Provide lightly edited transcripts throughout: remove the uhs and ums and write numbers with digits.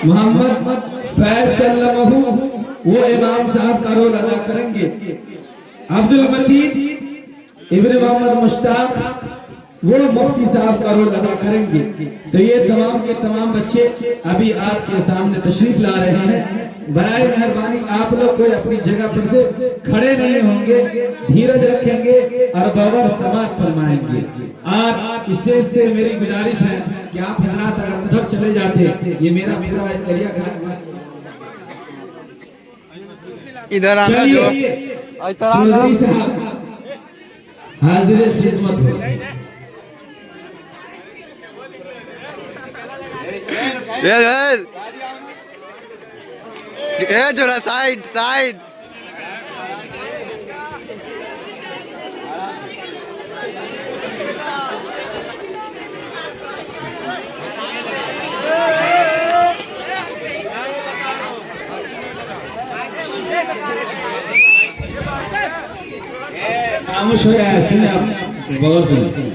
मोहम्मद फैज सल्लमहू वो इमाम साहब का रोल अदा करेंगे। अब्दुल मतीन इब्न मोहम्मद मुश्ताक वो मुफ्ती साहब का रोल अदा करेंगे। तो ये तमाम के तमाम बच्चे अभी आपके सामने तशरीफ ला रहे हैं। बराए मेहरबानी आप लोग कोई अपनी जगह पर से खड़े नहीं होंगे, धीरज रखेंगे और बगैर समात फरमाएंगे। और स्टेज से मेरी गुजारिश है कि आप हजरात अगर उधर चले जाते, ये मेरा पूरा एरिया इधर आना चौधरी साहब हाजिर खिदमत हो। जोरा साइड साइड खामोश हो यार, सुने आप गौर सुने।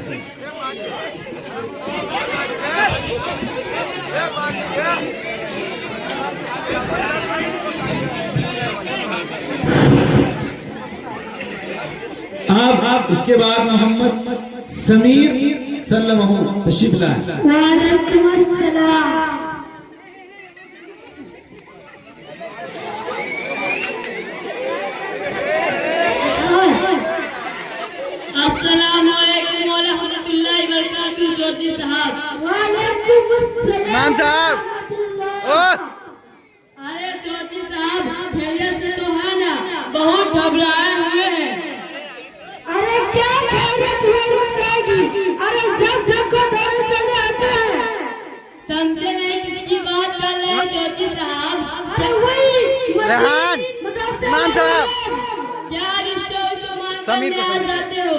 आप इसके बाद मोहम्मद समीर सल्लमहू तशरीफ लाए। वालेकुम अस्सलाम। अस्सलामुअलैकुम व रहमतुल्लाहि व बरकातहू। चौधरी साहब। वालेकुम अस्सलाम। इमाम साहब अरे चौधरी साहब खैरियत से तो है ना? बहुत घबराए हुए हैं। अरे क्या खैरियत रहेगी? अरे जब देखो दौड़े चले आते हैं। समझे नहीं किसकी बात कर रहे हैं चौधरी साहब? अरे वही रेहान इमाम साहब क्या रिश्तों समीर को मान जाते हो?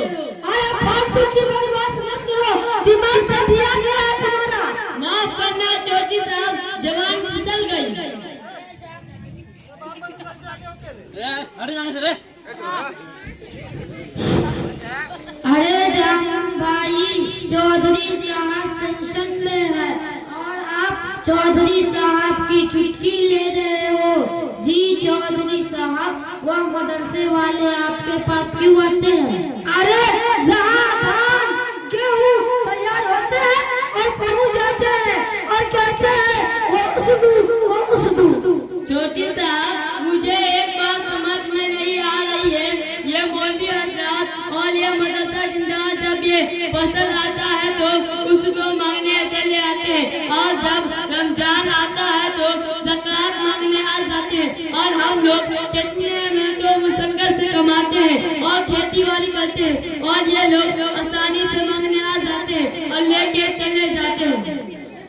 अरे फालतू की बकवास मत करो, दिमाग से दिया गया है तुम्हारा। माफ करना चौधरी साहब, जवान फिसल गई। अरे जामुन भाई, चौधरी साहब टेंशन में है और आप चौधरी साहब की चुटकी ले रहे हो। जी चौधरी साहब, वह मदरसे वाले आपके पास क्यों आते हैं? अरे जहाँ धान गेहूँ तैयार होते हैं और पहुँच जाते हैं और कहते हैं वो उसदू। चौधरी साहब मुझे एक बात समझ में नहीं आ रही है। ये मौलवी हजरत और ये मदरसा जिंदाबाद जब ये फसल आता है तो उसको मांगने चले आते हैं, और जब रमजान आता है तो ज़कात मांगने आ जाते हैं। और हम लोग कितने मेहनत मुशक्कत से कमाते हैं और खेती बाड़ी करते हैं, और ये लोग आसानी से मांगने आ जाते हैं और लेके चले जाते हैं।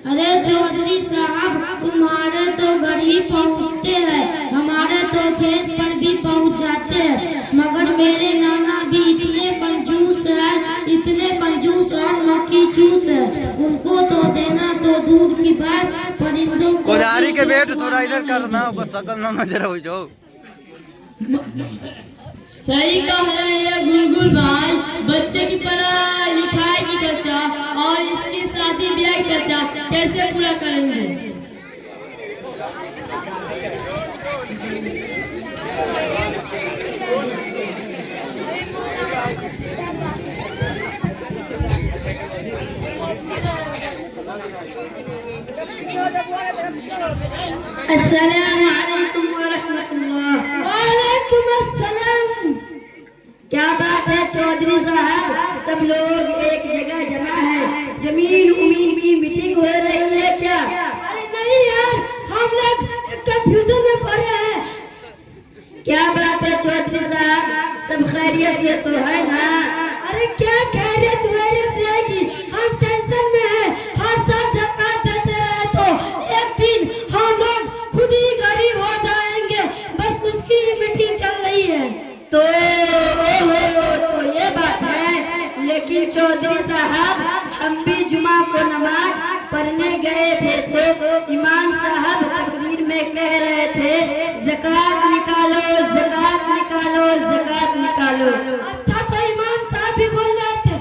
अरे चौधरी साहब, तुम्हारे तो घर ही पहुँचते हैं, हमारे तो खेत पर भी पहुँच जाते हैं। मगर मेरे नाना भी इतने कंजूस और मक्खी चूस है, उनको तो देना तो दूर की बात, परिंदों को कोदारी के बेट थोड़ा इधर करना, बस सकल ना नजर हो जाओ। सही कह रहे हैं गुलगुल भाई। बच्चे की पढ़ाई लिखाई की खर्चा और इसकी शादी ब्याह की खर्चा कैसे पूरा करेंगे? अस्सलाम वालेकुम व रहमतुल्लाह। वालेकुम अस्सलाम। क्या बात है चौधरी साहब, सब लोग एक जगह जमा है, जमीन उमीन की मीटिंग हो रही है क्या? अरे नहीं यार, हम लोग कंफ्यूजन में पड़े हैं। क्या बात है चौधरी साहब, सब खैरियत से तो है ना? अरे क्या खैरियत रहेगी, हम टेंशन में है। हर साल ज़कात देते रहे तो एक दिन हम लोग खुद ही गरीब हो जाएंगे, बस उसकी मीटिंग चल रही है। तो ये बात है। लेकिन चौधरी साहब, हम भी जुमा को नमाज पढ़ने गए थे तो इमाम साहब तकरीर में कह रहे थे ज़कात निकालो, ज़कात निकालो, ज़कात निकालो। अच्छा, तो इमाम साहब भी बोल रहे थे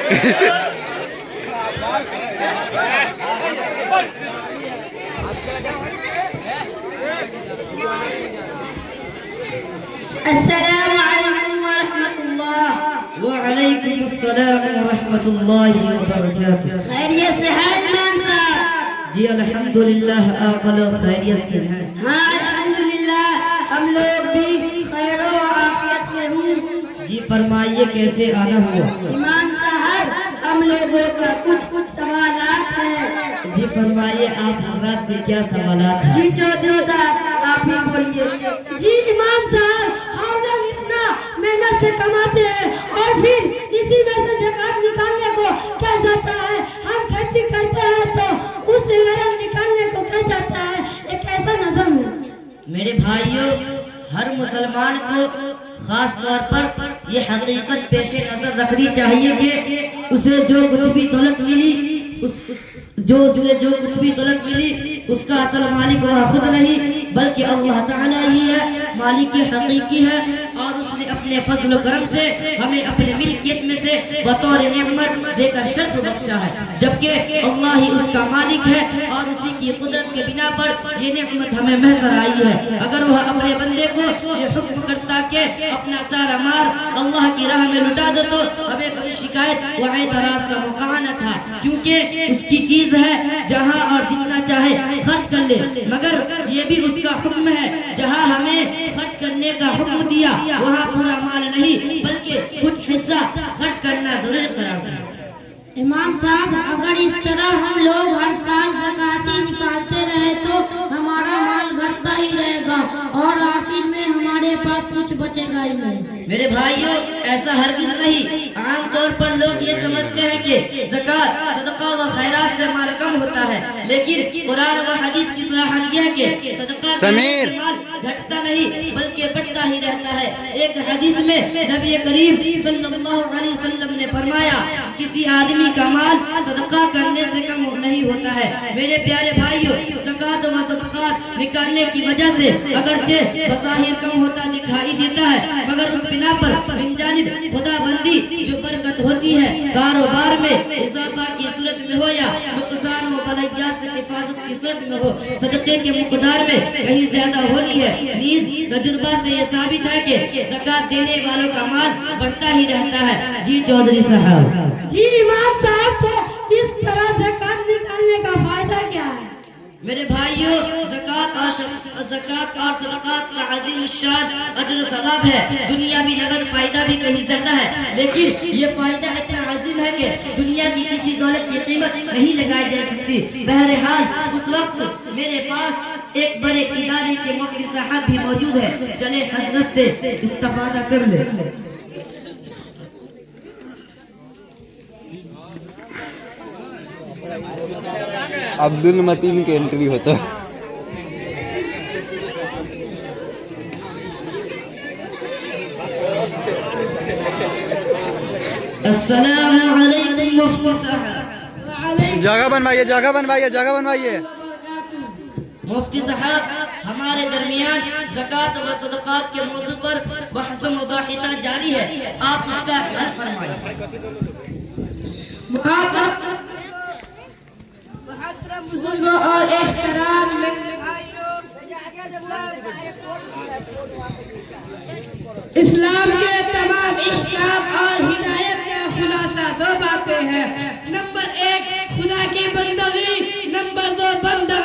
अस्सलामु अलैकुम व रहमतुल्लाह। वालेकुम अस्सलाम व रहमतुल्लाहि व बरकातुहू। खैरियत से है इमाम साहब? जी अल्हम्दुलिल्लाह, आप लोग खैरियत से हैं? हाँ अल्हम्दुलिल्लाह, हम लोग भी खैर व आफियत से हूँ। जी फरमाइए, कैसे आना हुआ? इमाम साहब, हम लोगों का कुछ सवालात हैं। जी फरमाइए, आप हजरात के क्या सवालात हैं? जी चौधरी साहब, आप ही बोलिए। जी इमाम साहब, हम लोग इतना मेहनत से कमाते हैं और फिर इसी में से ज़कात निकालने को क्या जाता है? हम खेती करते हैं तो उस रकम निकालने को क्या जाता है? ये कैसा नज़म है? मेरे भाइयों, हर मुसलमान को खास तौर पर ये हकीकत पेशे नजर रखनी चाहिए कि उसे जो कुछ भी दौलत मिली, उसे जो कुछ भी दौलत मिली, उसका असल मालिक वह खुद नहीं बल्कि अल्लाह ताला ही है, मालिक हकीकी है। और उसने अपने फजल करम से हमें अपने मिल्कियत में से बतौर नेमत देकर शर्फ बख्शा है, जबकि अल्लाह ही उसका मालिक है और उसी की कुदरत के बिना पर ये नेमत हमें महसर आई है। अगर वह अपने बंदे को ये हुक्म करता कि अपना सारा माल अल्लाह की राह में लुटा दो तो हमें कोई शिकायत व एतराज का मौका न था, क्योंकि उसकी चीज है, जहां और जितना चाहे खर्च कर ले। मगर ये भी उसका हुक्म है, जहां हमें खर्च करने का हुक्म दिया वहां पूरा माल नहीं बल्कि कुछ हिस्सा खर्च करना जरूरी करार दिया। इमाम साहब, अगर इस तरह हम लोग हर साल ज़काती निकालते रहे तो हमारा माल घटता ही रहेगा और आखिर में हमारे पास कुछ बचेगा ही नहीं। मेरे भाइयों, ऐसा हरगिज नहीं। आम तौर पर लोग ये समझते हैं कि ज़कात, सदका व खैरात से माल कम होता है, लेकिन कुरान व हदीस की सराहत यह है कि सदका से माल घटता नहीं बल्कि बढ़ता ही रहता है। एक हदीस में नबी करीम सल्लल्लाहु अलैहि वसल्लम ने फरमाया, किसी आदमी का माल सदका करने से कम नहीं होता है। मेरे प्यारे भाइयों, ज़कात व सदकात निकालने की वजह से अगरचे बज़ाहिर कम होता दिखाई देता है, मगर उस बिना पर बिनजानिब खुदाबंदी जो बरकत होती है, कारोबार में इजाफा की सूरत में हो या नुकसान हो बलैया से हिफाजत की सूरत में हो, सदक़े के मुक़दार में कहीं ज्यादा होनी है। नीज तजुर्बा से ये साबित है कि ज़कात देने वालों का माल बढ़ता ही रहता है। जी चौधरी साहब। जी इमाम साहब, तो इस तरह ज़कात निकालने का फायदा क्या है? मेरे भाइयों, ज़कात और सदक़ात का अज़ीम शान अजर सवाब है। दुनिया भी नगद फायदा भी कहीं ज्यादा है, लेकिन ये फायदा इतना अजीम है कि दुनिया की किसी दौलत की कीमत नहीं लगाई जा सकती। बहरहाल उस वक्त मेरे पास एक बड़े इदारे के मुफ्ती साहब भी मौजूद है, चले हजरत से इस्तेफादा कर ले। अब्दुल मतीन की एंट्री होता है। अस्सलामु अलैकुम मुफ्ती साहब। जगह बनवाइए, जगह बनवाइए, जगह बनवाइए। मुफ्ती साहब, हमारे दरमियान ज़कात व सदक़ात के मौजू पर बहस व मुबाहिसा जारी है, आप उसका हल फरमाइए। बुजुर्गों और एहतराम इस्लाम के तमाम अहकाम और हिदायत का खुलासा दो बातें हैं। नंबर 1 खुदा की बंदगी, नंबर 2 बंदा